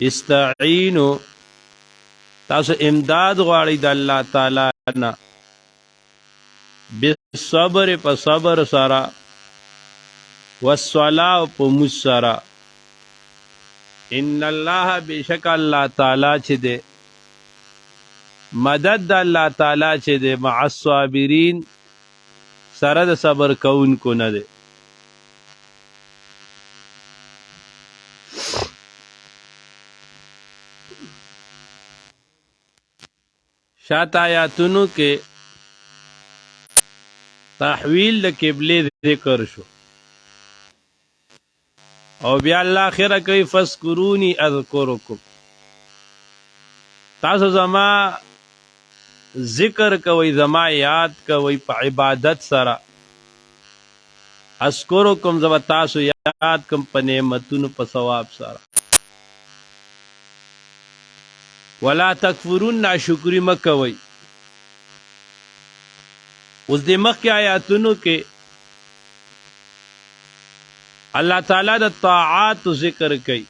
استعینو تاسو امداد غواړئ د الله تعالی نه بالصبر په صبر سره والصلاة په مونځ سره ان الله بشک الله تعالی چې دی مدد د الله تعالی چې دی مع الصابرین سره د صبر کوونکو نه دی شات آیاتونو کې تحویل د قبله ذکر شو او بیا الله اخره کوي فذكروني اذكركم تاسو زما ذکر کوي زما یاد کوي په عبادت سره اذكركم زما تاسو یاد کوم په نعمتونو په ثواب سره ولا تکفرون ناشکری مکوي اوس د مخکې آیاتونو کې الله تعالی د طاعات ذکر کوي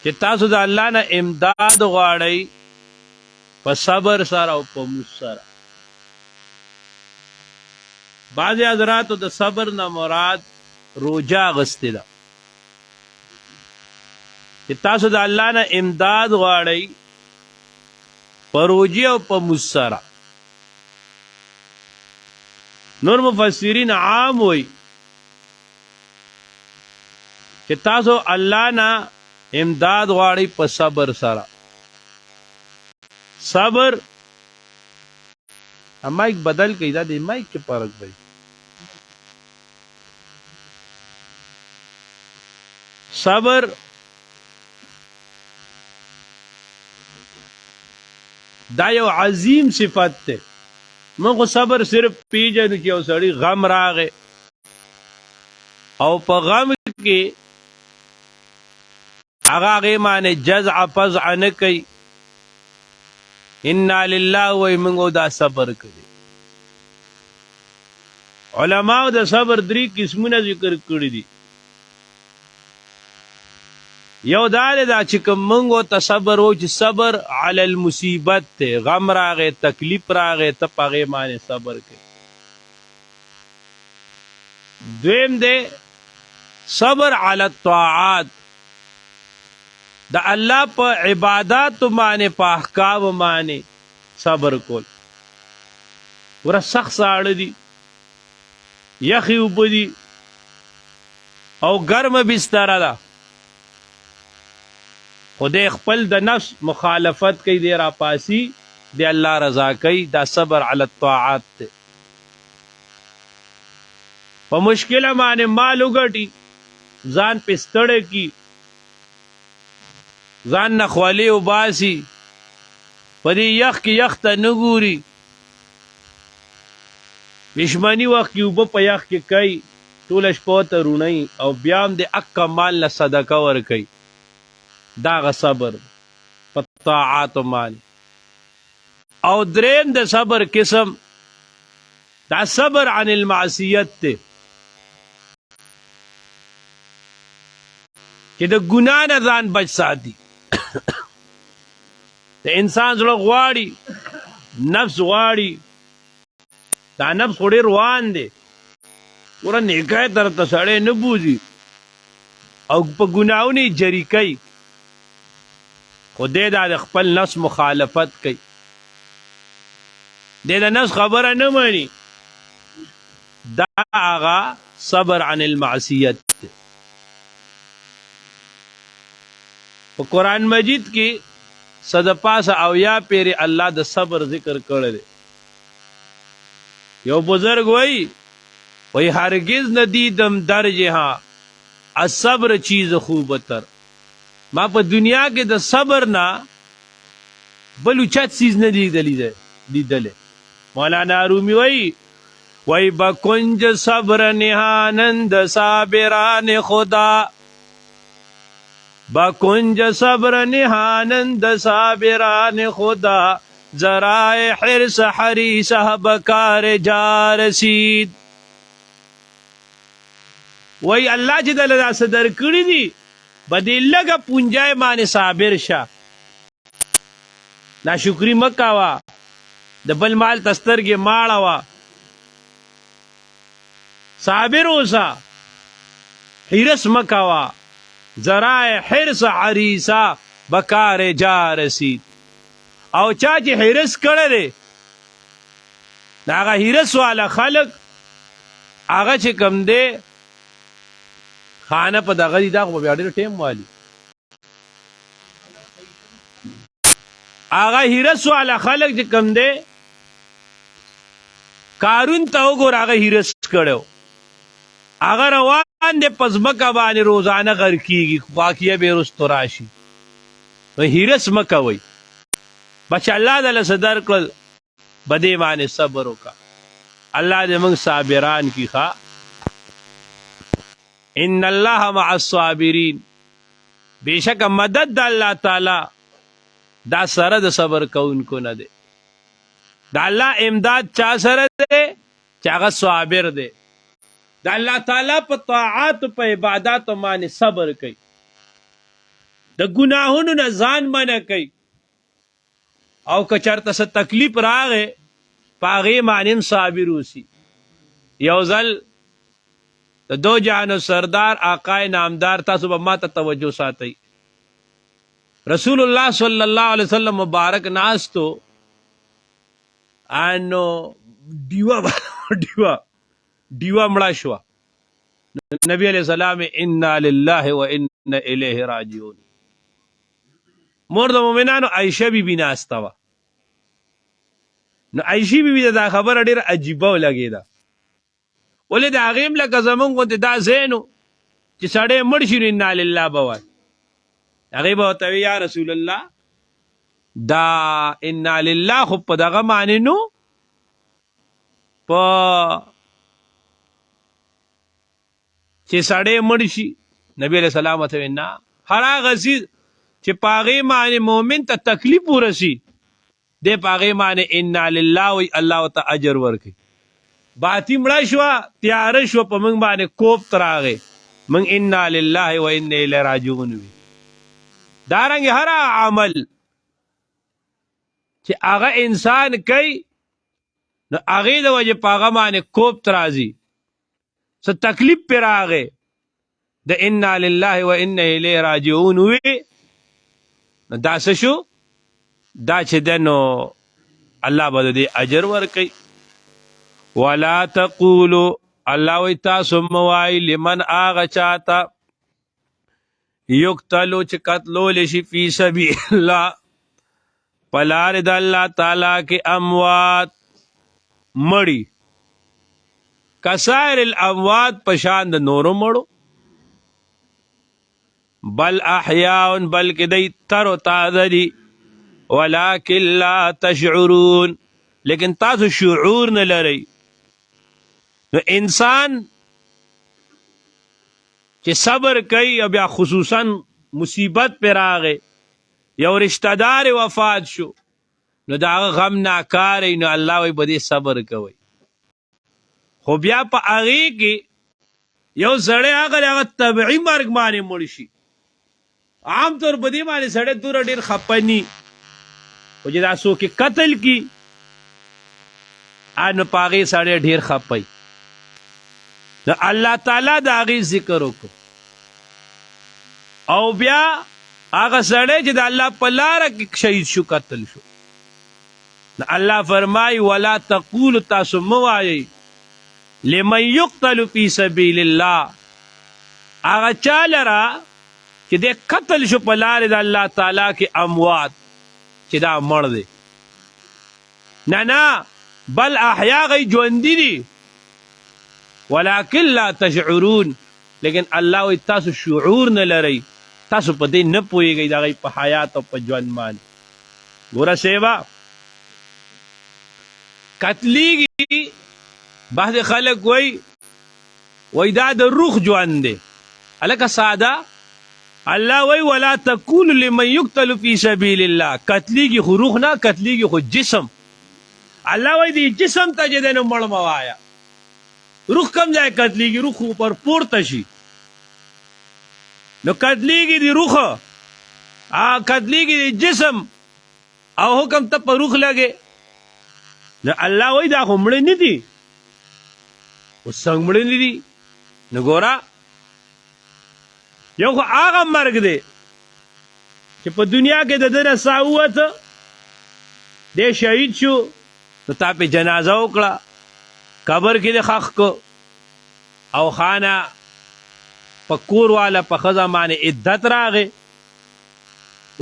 چې تاسو د الله نه امداد غواړئ په صبر سره او په مونځ سره بعضې حضراتو د صبر نه مراد روجه اخیستې ده چې تاسو د الله نه امداد غواړئ په روجې او په مونځ سره نور مفسرین عام وي چې تاسو الله نه امداد غواړئ په صبر سره صبر مایک بدل کړئ دا د مایک کې فرق دی صبر دا یو عظیم صفت ته موږ صبر صرف پیژنو چې یو سړی غم راغی او په غم کې هغه معنی جزع فزع نه کوي انا لله و موږ دا صبر کوي علماء د صبر درې قسمونه ذکر کړی دي یو دا چې کوم موږ ته صبر و چې صبر علی المصیبت ته غم راغی تکلیف راغی ته په هغې باندې صبر کوي دویم دی صبر علی الطاعات د الله په عباداتو باندې په احکام باندې صبر کول ورته سخت ساړه دي یخې اوبه دي او ګرمه بستره ده خدای خپل د نفس مخالفت کوي دی راپاسی دی الله رضا کوي دا صبر علی الطاعات ته په مشکله باندې مال وګټي ځان په ستړی کی ځان نه خولې وباسي په دې یخ کې یخ ته نه ګوري پښمني وخت کې اوبه په یخ کې کوي ټوله شپه ته رونی او بیا هم د اکه مال نه صدقه ورکوي داغه صبر په طاعاتو باندې او دریم د صبر قسم دا صبر عن المعصیت ته چې د ګناه نه ځان بچ ساتي د انسان زړه غواړي نفس غواړي دا نفس خو ډېر روان دی پوره نیکۍ طرف ته سړی نه بوځي او په ګناهونو یې جري کوي خو دی دا د خپل نفس مخالفت کوي دی د نفس خبره نه مني دا هغه صبر عن المعصیت په قرآن مجید کې صد پاسه اویا پیری الله د صبر ذکر کړی دی یو بزرگ وی هرگز ندیدم در جہاں الصبر چیز خوبتر ما په دنیا کې د صبر نه بل اوچت چیز نه لیدلی مولانا رومی وی بکنج صبر نهانند صابران خدا بکنج صبر نهانند صابران خدا ذرائع حرس حریص بکار جا رسید وی الله چې دل دا صدر کړی دي بدې لږه پونجای باندې صابر شه ناشکري مه کوه د بل مال ته سترګې مه اړوه صابر اوسه حرص مه کوه ذرائع حرص عریسه بکار جا رسید او چا چې حرص کړی دی د هغه حرص والا خلق هغه چې کوم دی خانه په دغه دي دا خو بیا ډېر ټیم والي هغه حرص والا خلق چې کوم دی کارون ته وګوره هغه حرص کړی هغه روان دی په ځمکه باندې روزانه غر کېږي واقعه بې رستو راشي نو حرص مه کوئ بچ الله دله څه درکړل بدې باندې صبر وکړه الله دې موږ صابران کي ښه ان الله مع الصابرین بېشکه مدد د الله تعالی دا سره د صبر کوونکو نه دی د الله امداد چا سره دی چې هغه صابر دی د الله تعالی په طاعات په عباداتو باندې صبر کوي د ګناهونو نه ځان منع کوي او که چېرته څه تکلیف راغی په هغې باندې هم صابر اوسي یو ځل د دو جهانو سردار آقای نامدار تاسو به ما ته توجه ساتئ رسول الله صلی الله علیه وسلم مبارک ناستو انو ډیوه مړه شوه نبی علیہ السلام انا لله و انا الیه راجعون مور د مومنانو عائشه بی بی ناسته وه نو عائشې بی بی ته دا خبره ډېره عجیبه ولګېده ولې د هغې هم لکه زمونږ غوندې دا ځای نو چې سړی مړ شي نو انا لله به وایي هغې به ورته وي یا رسول الله دا انا لله خو په دغه معنی نو په چې سړی مړ شي نبی علیہ السلام ورته وي نه هر هغه څیز چې په هغې معنی مؤمن ته تکلیف ورسي دی په هغې معنی انا لله وي الله ورته اجر ورکوي باتی مړه شوه تیاره شوه په موږ باندې کوفت راغی موږ انا لله و انا الیه راجعون وي دارنګې هر عمل چې هغه انسان کوي نو هغې د وجې په هغه باندې کوفت راځي څه تکلیف پې راغی د انا لله و انا الیه راجعون وي نو دا څه شو دا چې دی نو الله به د دې اجر ورکوي ولا تقولو الله وی تاسو مه وایئ لمن هغه چاته یقتلو چې قتلولی شي فی سبیل الله په لارې د الله تعالی کې اموات مړي کسائر الاموات پشان د نورو مړو بل احیاء بلکې دی تر و تازه دي ولکن لا تشعرون لیکن تاسو شعور نه لرئ نو انسان چې صبر کوي او بیا خصوصا مصیبت پې راغی یو رشتہ دار وفات شو نو د هغه غم ناکاره نو الله وایي په دې صبر کوئ خو بیا په هغې کې یو سړی هغه طبعي مرګ باندې مړ شي عام طور په دې باندې سړی دوره ډېر خفه ني خو چې دا څوک قتل کي نو په هغې سړی ډېر خفه نو الله تعالی د هغې ذکر وکړو او بیا هغه سړی چې د الله په لاره کې شهید شو قتل شو نو الله فرمایي ولا تقولو تاسو مه وایئ لمن یقتل فی سبیل الله هغه چا لره چې دی قتل شو په لارې د الله تعالی کې اموات چې دا مړ دی نه بل احیا غي ژوندي دي ولکن لا تشعرون لیکن الله وی تاسو شعور نه لرئ تاسو په دې نه پوهېږئ د هغوی په حیات او په ژوند باندې ګوره سیوا قتلیږي بعض خلک وی دا د روح ژوند دی هلکه ساده الله وی ولا تقولوا لمن يقتل في سبيل الله قتلیږي خو روح نه قتلیږي خو جسم الله وی دی جسم ته چې دی نو مړ مه وایه روح کم ځای قتلیږي روح پر پورته شي نو کتلیږي دی روح کتلیږي دی جسم او حکم ته په روح لګي نو الله وای دا خو مړه نه دي او څنګه مړه نه دي نو ګورا یو خو هغه مرګ دی چې په دنیا کې د دنیا ساوت دی شهید شو نو تا په جنازه وکړه قبر کې د خخ کو او خانه پکور والا په خزه باندې عدت راغې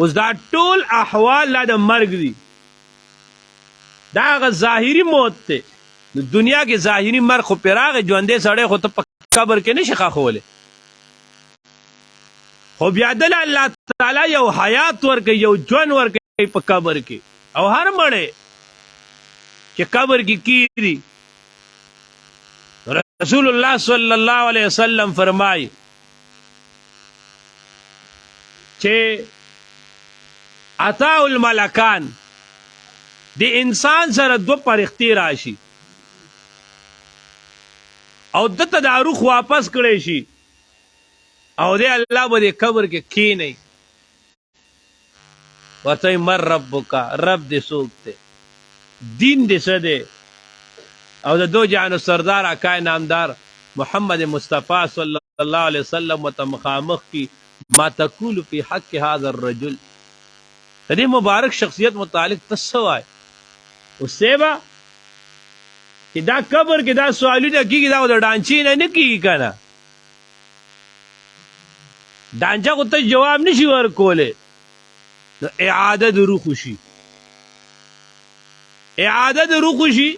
اوس دا ټول احوال لا د مرګ دي دا هغه ظاهري موت ته دنیا کې ظاهري مرګ خو پیراغه ژوندې سړی خو ته په قبر کې نشي خاخوله خو بیا د الله تعالی یو حیات ورکړي یو ژوند ورکړي په قبر کې او هر مړی چې قبر کې کیږي رسول الله صلی الله علیه وسلم فرمایي چې عطاء الملکان د انسان سره دو فرښتې راشي او دته د روح واپس کړي شي او دی الله به د قبر کې کینی ورته مر ربک رب دې څوک دی دین دې څه دی او د دو جهانو سردار اکای نامدار محمد مصطفی صلی الله علیه وسلم متمخامخ کی ما تقول فی حق هذا الرجل دې مبارک شخصیت متعلق تسوای او سیبا چې دا قبر کې دا سوالونه کیږي دا د ډانچې نه کیږي کنه ډانچا خو ته جواب نشي ورکوله اعاده د روح شي اعاده د روح شي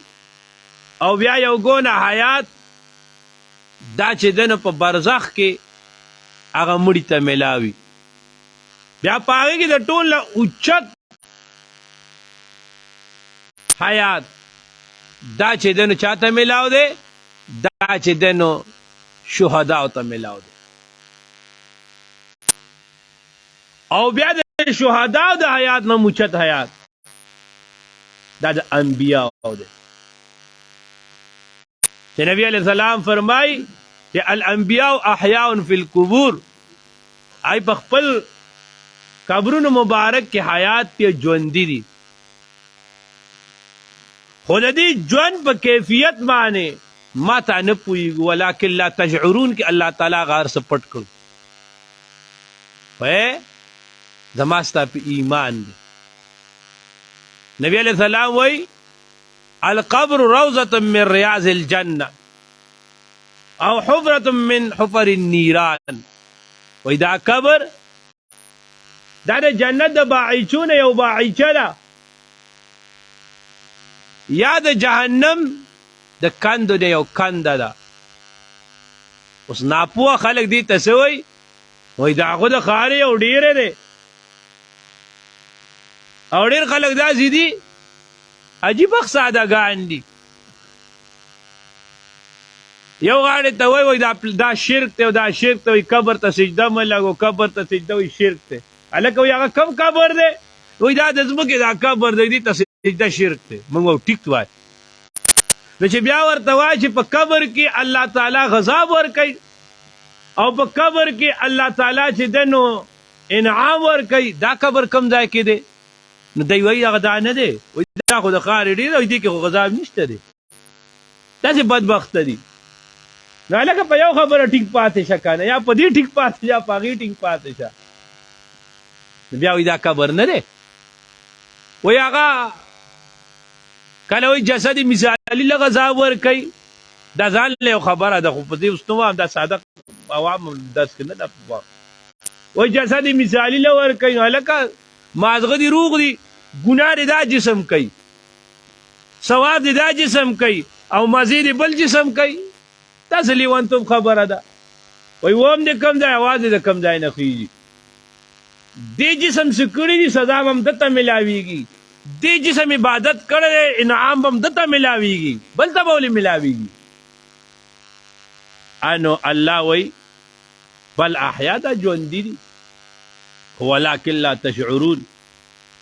او بیا یو ګونه حیات دا چې دنه په برزخ کې هغه مړی ته ملاوي بیا پاره کې د ټول اوچت حیات دا چې دنه چاته ملاو دي دا چې دنه شهدا او ته ملاو دي او بیا د شهدا او د حیات نه اوچت حیات دا د انبیاء او دي چې نبی علیہ السلام فرمای چې الانبیاء احیاء فی القبور ای په خپل قبرونو مبارک کې حیات ته ژوند دي خو د دې ژوند په کیفیت باندې ما ته نه پوهیږي ولکن لا تشعرون کې الله تعالی غار څه پټ کړو وې زما ستاسو په ایمان دی نبی علیہ السلام وای القبر روضة من رياض الجنة او حفرة من حفر النيران وإذا قبر دا د جنت د باعثونه یو باعثه ده یا د جهنم د کندو د یو کنده ده اوس ناپوه خلک دي تسوي وای دا خو د خاري او ډیره ده او ډیر خلک دا زیدي عجیب سادهګان دي یو غاړه ته وای دا شرک ته دا شرک ته قبر ته سجده ملګو قبر ته سجده وي شرک ته الکه وای هغه کم قبر دی وای دا د زمکه دا قبر دی ته سجده شرک ته موږ ټیک وای نو چې بیا ورته وای چې په قبر کې الله تعالی غضب ور کوي او په قبر کې الله تعالی چې دنو انعام ور کوي دا قبر کم ځای کې دی نو دی وای هغه دا نه دی دا خو د خارې ډېر او دې کې خو غضب نشته دی داسې بدبخت دي نو لکه په یو خبره ټیک پاتې شه کنه یا په دې ټیک پاتې یا په هغې ټیک پاتې شه بیا وایي دا قبر نه دی وایي هغه کله وایي جسد مثالي له غذا ورکوي دا ځان له یو خبره ده خو په دې اوس نه وایم دا ساده عوام درس کې نه ده وایي جسد مثالي له ورکوي هلکه مازغه دي روغ دي ګناه دې دا جسم کوي ثواب دې دا جسم کوي او مزید بل جسم کوي تاسو لیوانتم خبره ده وای ووم دې کم ځای आवाज دې کم ځای نه خيږي دې جسم سکړي دي سزا هم دته ملاويږي دې جسم عبادت کړي انعام هم دته ملاويږي بل ته بولی ملاويږي انو الله وای بل احیا دا ژوند دي ولکن لا تشعرون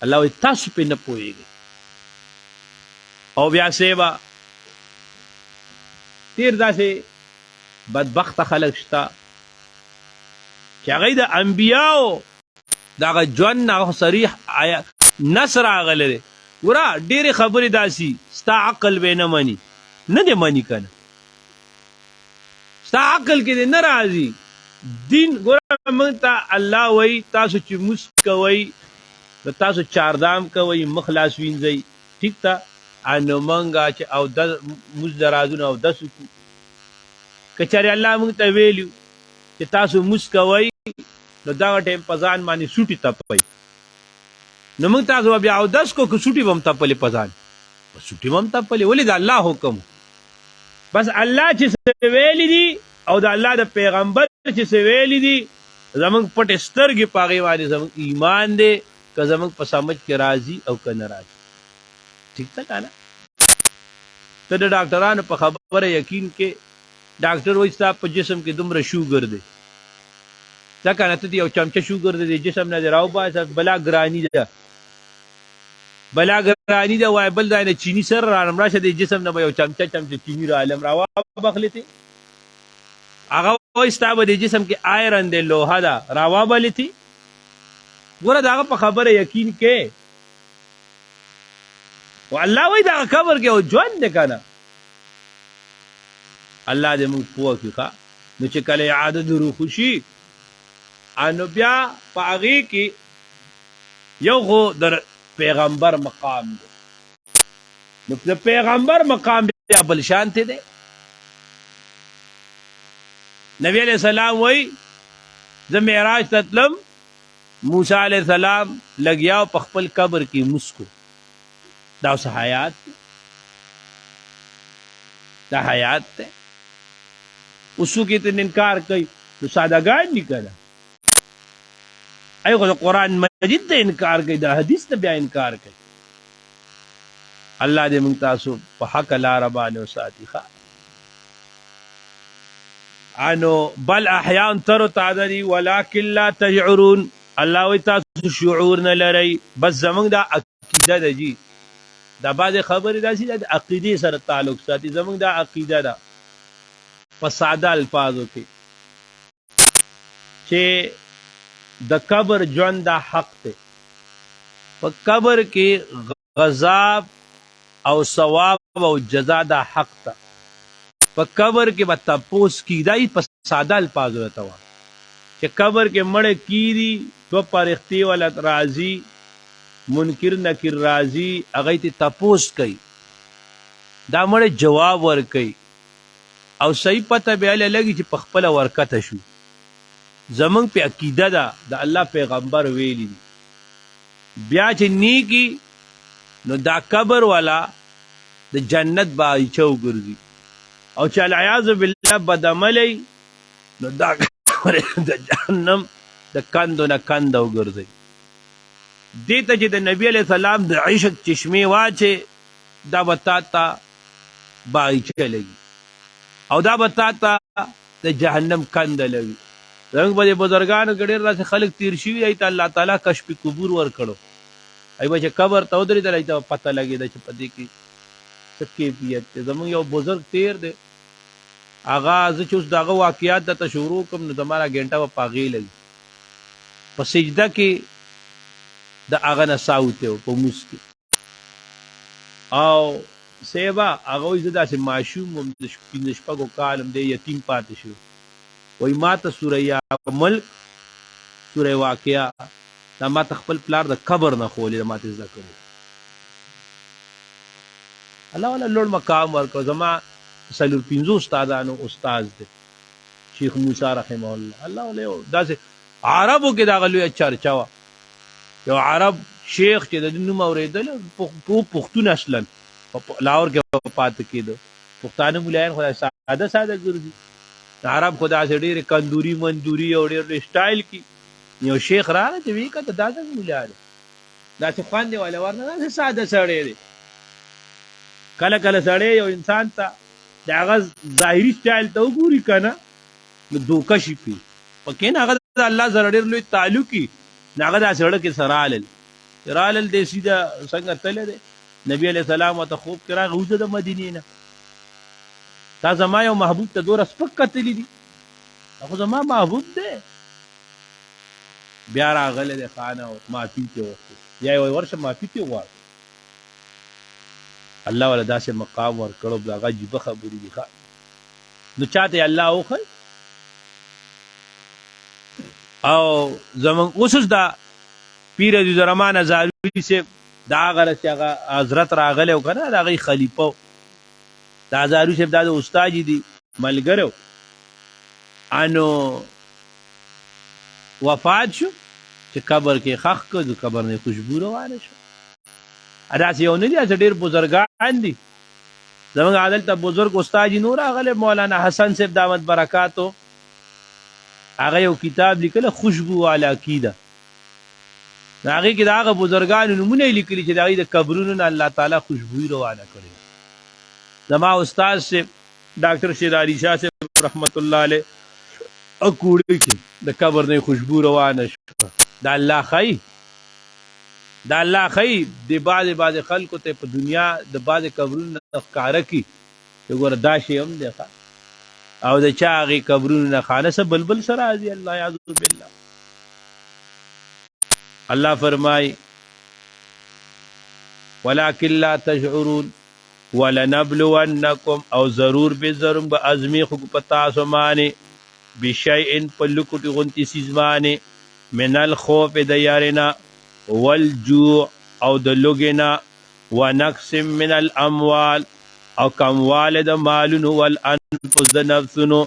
الله وی تاسو په نه پوهیږئ او بیا سیبا تیر داسې بدبخت خلک شته چې هغه د انبیاو دغه ژوند هغه صریح نص راغلی دی. ګوره ډېرې خبرې داسي ستا عقل به نه مني، نه دی مني که نه، ستا عقل کې دی نه راځي. دین ګوره موږ ته الله وایي تاسو چې مونځ کوئ نو تاسو چاردام کوئ، مخ لاس وینځئ، ټیک ته. نو موږ چې اودس مونځ د رازونه اودس وکړو، که چېرې الله موږ ته ویلي چې تاسو مونځ کوئ نو دغه ټایم په ځان باندې سوټي تپئ، نو موږ تاسو به بیا اودس کو که سوټي به هم تپلې په ځان؟ سوټي به هم تپلې. ولې؟ د الله حکم. بس الله چې څه ویلي دي او د الله د پیغمبر چې څه ویلي دي زمونږ پټې سترګې په هغې باندې زمونږ ایمان دی، که زمونږ په سمجھ کې راځي او که نه راځي. ٹھیک ده که نه؟ ته د ډاکټرانو په خبره یقین کې، ډاکټر وایي ستا په جسم کې دومره شوګر دی، ده که نه؟ ته یو چمچه شوګر دی جسم نه دی راوباسه، بلا ګراني ده، بلا ګراني ده، وایي بل ځای نه چیني سر رانم راشه د جسم نه به یو چمچه چیني رالم راوبخلې هغه وایي ستا به د جسم کې آیرن دی، لوحه ده، راوبلې. ګوره د هغه په خبره یقین کې. و الله وایي دغه قبر کې او ژوند دی که نه؟ الله دې موږ پوه کړي ښه. نو چې کله اعاده د روح شي نو بیا په هغې کې یو خو د پیغمبر مقام دی، نو د پیغمبر مقام بیا بل شانتی دی. نبی علیہ السلام وایي زه معراج ته تلم، موسی علیہ السلام لګیاو په خپل قبر کې مسکو. دا اوس حیات دی، دا حیات دی. اوسو کې ته انکار کوي نو سادهګان دي که نه؟ ای خو د قرآن مجید ته انکار کوي، د حدیث ته بیا انکار کوي. الله دې موږ تاسو په حق لاره باندې وساتي ښه. انو بل احیاء تر تعالی ولکن لا تشعرون. الله وی تاسو شعور نه لرئ. بس زمونږ دا عقیده ده جی، دا بعضې خبرې داسې ده د عقیدې سره تعلق ساتي. زمونږ دا عقیده ده په ساده الفاظو کې چې د قبر ژوند دا حق دی. په قبر کې غذاب او ثواب او جزا دا حق ده. په قبر کې به تپوس کیدای. په ساده الفاظو ته وایم چې قبر کې مړه کیدي، دو پرختي والا راځي، منکر نکر راځي، هغې ته تپوس کوي، دا مړه جواب ورکوي او صحیح پته بیا لګي چې په خپله ورکته شو. زمونږ په عقیده ده د الله پیغمبر ویلي دي بیا چې نیکي نو دا قبر والا د جنت باغچه وګرځي، او چې العیاذ بالله بدعملی نو دا د جهنم د کندو نه کنده وګرځي. دې ته چې د نبی علیه السلام د عشق چشمې واچې دا به تا ته باغچه لګي او دا به تا ته د جهنم کنده لګي. زموږ په دې بزرګانو کې ډېر داسې خلک تېر شوي دی ته الله تعالی کشف قبور ورکړو. ای به چې قبر ته ودرېدل ای ته پته لګېده چې په دې کې څه کیفیت دی. زموږ یو بزرګ تېر دی، هغه زه چې اوس د هغه واقعات درته شروع کړم نو زما را ګنټه به په هغې لګي. په سجده کې د هغه نه سا وتی و په مونځ کې، او صیبه هغه وایي زه داسې ماشوم وم د 15 کال دی یتیم پاتې شو. وایي ما ته سوره یا ملک، سوره واقعه دا ما ته خپل پلار د قبر نه ښولې ده، ما ته زده کړې. الله والا لوړ مقام ورکړو. زما 45 استادانو استاد دی شیخ موسی رحمه الله. الله والا یو داسې عربو کې دغه لویه چرچه وه. یو عرب شیخ چې د دې نوم اورېدل پښتون اصلا په لاهور کې پاتې کېده. پښتانه ملایان خو ساده ساده ګرځي، عرب خو داسې ډېرې کندوري مندوري او ډېر سټایل کې. یو شیخ راغی چې ویې کته دا څنګه ملا دی، داسې خوند یې والا ورنه، داسې ساده سړی دی. کله کله سړی یو انسان ته د هغه ظاهري سټایل ته وګوري که نه نو دوکه شي پرې پکې نه. هغه د الله سره ډېر لوی تعلق وي نو هغه داسې زړه کې سره رالل دی سیده څنګه تللی دی. نبي علیه السلام ورته خوب کې راغی وځه د مدینې نه، تا زما یو محبوب ته دومره سپک کتلي دي، خو زما محبوب دی. بیا راغلی دی خانه او معافي ترې وغوښتې بیا یې وایي ورشه معافي ترې وغواړه الله والا داسې مقام ورکړو هغه عجیبه خبرې دي ښه نو چاته یې الله وښی او زمونږ اوس دا پیر عزیز الرحمن هزاروي صاحب دا هغه رس چې هغه حضرت راغلی و که نه د هغې خلیفه و دا هزاروي صاحب دا د استاد دي ملګری و انو وفات شو چې قبر کې خښ کړ د قبر نه خوشبو روانه شو داسې یو نه دي هسې ډېر بزرګان دي زمونږ هلته بزرګ استاد نور راغلی مولانا حسن صاحب دامت برکاتو هغه یو کتاب لیکلی خوشبو والا عقیده نو هغې کې د هغه بزرګانو نومونه یې لیکلي چې د هغوی د قبرونو نه الله تعالی خوشبویي روانه کړې زما استاد صاحب ډاکټر شیر علي شاه صاحب رحمت الله علیه کوړې کې د قبر نه خوشبو روانه شوه د الله ښایي د الله ښایي د بعضې خلکو ته په دنیا د بعضې قبرونو نه ښکاره کړي چې ګوره دا شی هم دی او د چا هغې قبرونو نه خانه څه بلبل سره راځي الله یعوذ بالله الله فرمای ولكن لا تشعرون ولنبلونکم او ضرور به ضرور به ازمیخو په تاسو باندې بشیء په لکوټي غونتي څیز باندې من الخوف د یارنا والجوع او د لوګنا ونقص من الاموال او کموال د مالونو والانفس د نفسونو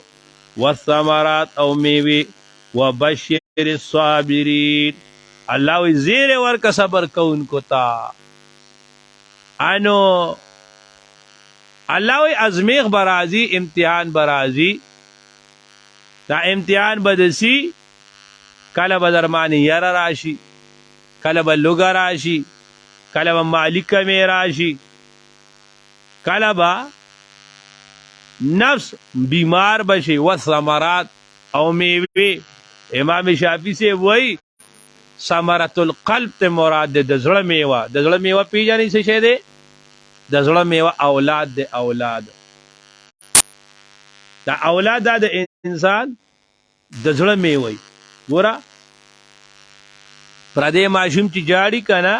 والثمرات او میوه وبشر الصابرین الله وی زیر ورکا صبر کونکو تا انو الله وی ازمیخ برازی امتحان برازی دا امتحان بدسی کله به درمانی یر راشي کله به لوګه راشي کله به مالی کمی راشي کله به نفس بیمار بشي وثمرات او میوه امام شافعی سے وی ثمرۃ القلب ته مراد د زړه میوه د زړه میوه پیژنې څه شی دی د زړه میوه اولاد د اولاد دا اولاد د انسان د زړه میوه ګوره پردې ماشوم چې جاړي کنه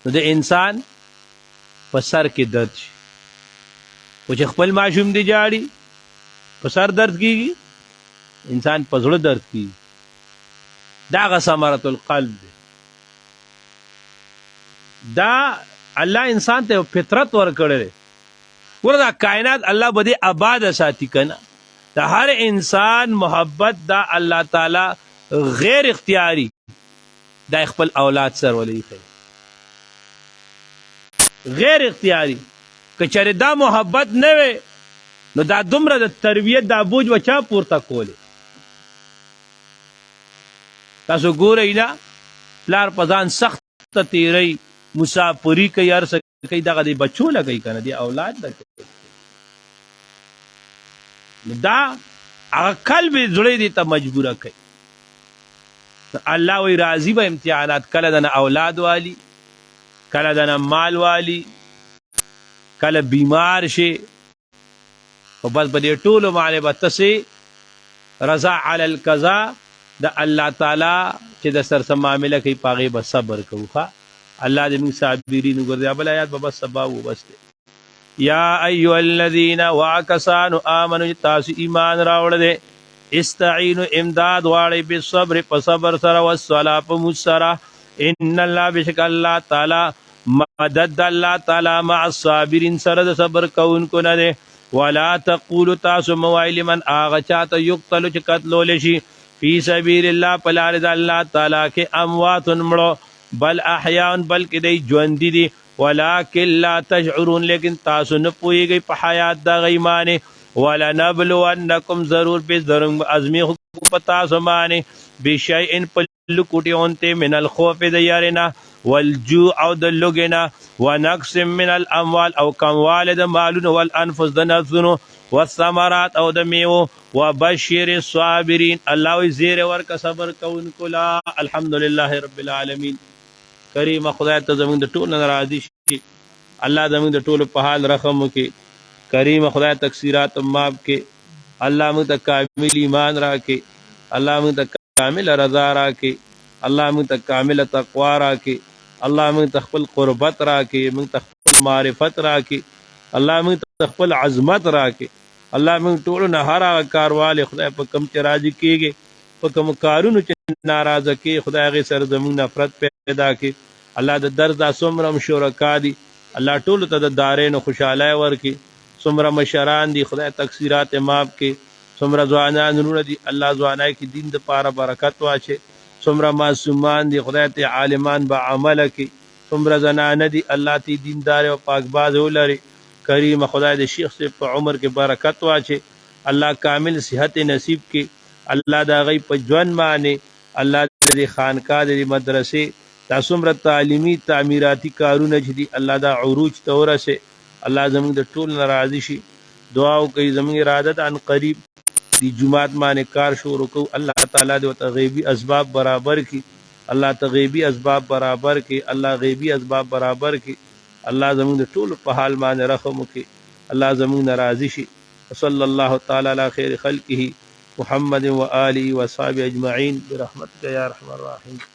نو د انسان په سر کې درد شي او چې خپل ماشوم دی جاړي په سر درد کیږي انسان په زړه درد کیږي دا غ ثمرۃ القلب دی دا الله انسان ته فطرت ورکړي وردا کائنات الله بده آباد ساتي کنه دا هر انسان محبت دا الله تعالی غیر اختیاری دا خپل اولاد سره ولې کوي غیر اختیاری کچره دا محبت نه وي نو دا دومره د تربیت دا بوج وچا پورته کوله تاسو ګورئ نه پلار پزان سخت تیری مسافری کوي هر څه کوي دغه د بچو لګي کنه دی اولاد لګي دا هغه قلب زړه دي ته مجبوره کوي الله وی راضی به امتحانات کله د اولاد والی کله د مال والی کله بیمار شي او بس په دې ټولو باندې به تاسې رضا علی القضاء د الله تعالی چې د سر سم معامله کوي پاغي به صبر کوه الله دې موږ صابرین وګرځي بل آیات به بس سبا و بس یا ایها الذین واکسانوا آمنوا تاسو ایمان راوړل دي استعینوا امداد واړی بالصبر په صبر سره والصلاة په مسره ان الله بشک الله تعالی مدد الله تعالی مع الصابرین سره د صبر کوونکو نه دي ولا تقولوا تاسو موایل من اغه چاته یقتل چې قتلول شي فی سبیل الله پلار د الله تعالی کې اموات مړو بل احیاء بلکې دی ژوند دي ولکن لا تشعرون لیکن تاسو نه پوهیږئ په حیات د غیمانه ولا نبلونکم ضرور به ضرور ازمی پتا سمانه بشیء پلکوټی اونته من الخوف د یارنا والجوع او د لوګنا ونقص من الاموال او کموال د مالونو والانفس د نفسونو والثمرات او د میوه وبشر الصابرین الله زیر ورک صبر کوونکو لا الحمدلله رب العالمین کریم خدای ته زموږ د ټولو ناراضي شي الله زموږ د ټولو په حال رحم وکړي کریم خدای تقصیرات معاف کړي الله موږ ته کامل ایمان راکړي الله موږ ته کامل رضا راکړي الله موږ ته کامله تقوا راکړي، الله موږ ته خپل قربت راکړي، موږ ته خپل معرفت راکړي، الله موږ ته خپل عظمت راکړي. الله موږ ټولو نه هر هغه کارواله خدای په کم چې راضي کېږي، په کوم کارونو چې ناراضه کې خدای هغې سره زموږ نفرت پیدا کړي. الله د درس دا څومره هم شرکا دي الله ټولو ته د دارینو خوشحالۍ ورکړي. څومره مشران دي خدای تقصیرات معاف کړي. څومره ځوانان وروڼه دي الله ځوانۍ کې دین دپاره برکت واچي. څومره معصومان دي خدای ته عالمان به عمله کړي. څومره زنانه دي الله ته دیندار او پاکباز ولري. کریم خدای د شیخ صاحب په عمر کې برکت واچي. الله کامل صحت نصیب کړي. الله د هغوی په ژوند باندې الله د خانقاه د مدرسې دا څومره تعلیمي تعمیراتي کارونه چې دي الله دا عروج ته ورسې. الله زموږ د ټول نه راضي شي. دعا وکړئ زموږ اراده ده ان قریب دی جمعات باندې کار شروع کوو. الله تعالی دې ورته غیبي اسباب برابر کړي. الله ته غیبي اسباب برابر کړي. الله غیبي اسباب برابر کړي. الله زموږ د ټولو په حال باندې رحم وکړي. الله زموږ نه راضي شي. وصلی الله تعالی علی خیر خلقه محمد و آله و صحابه اجمعین برحمتک یا ارحم الراحمین.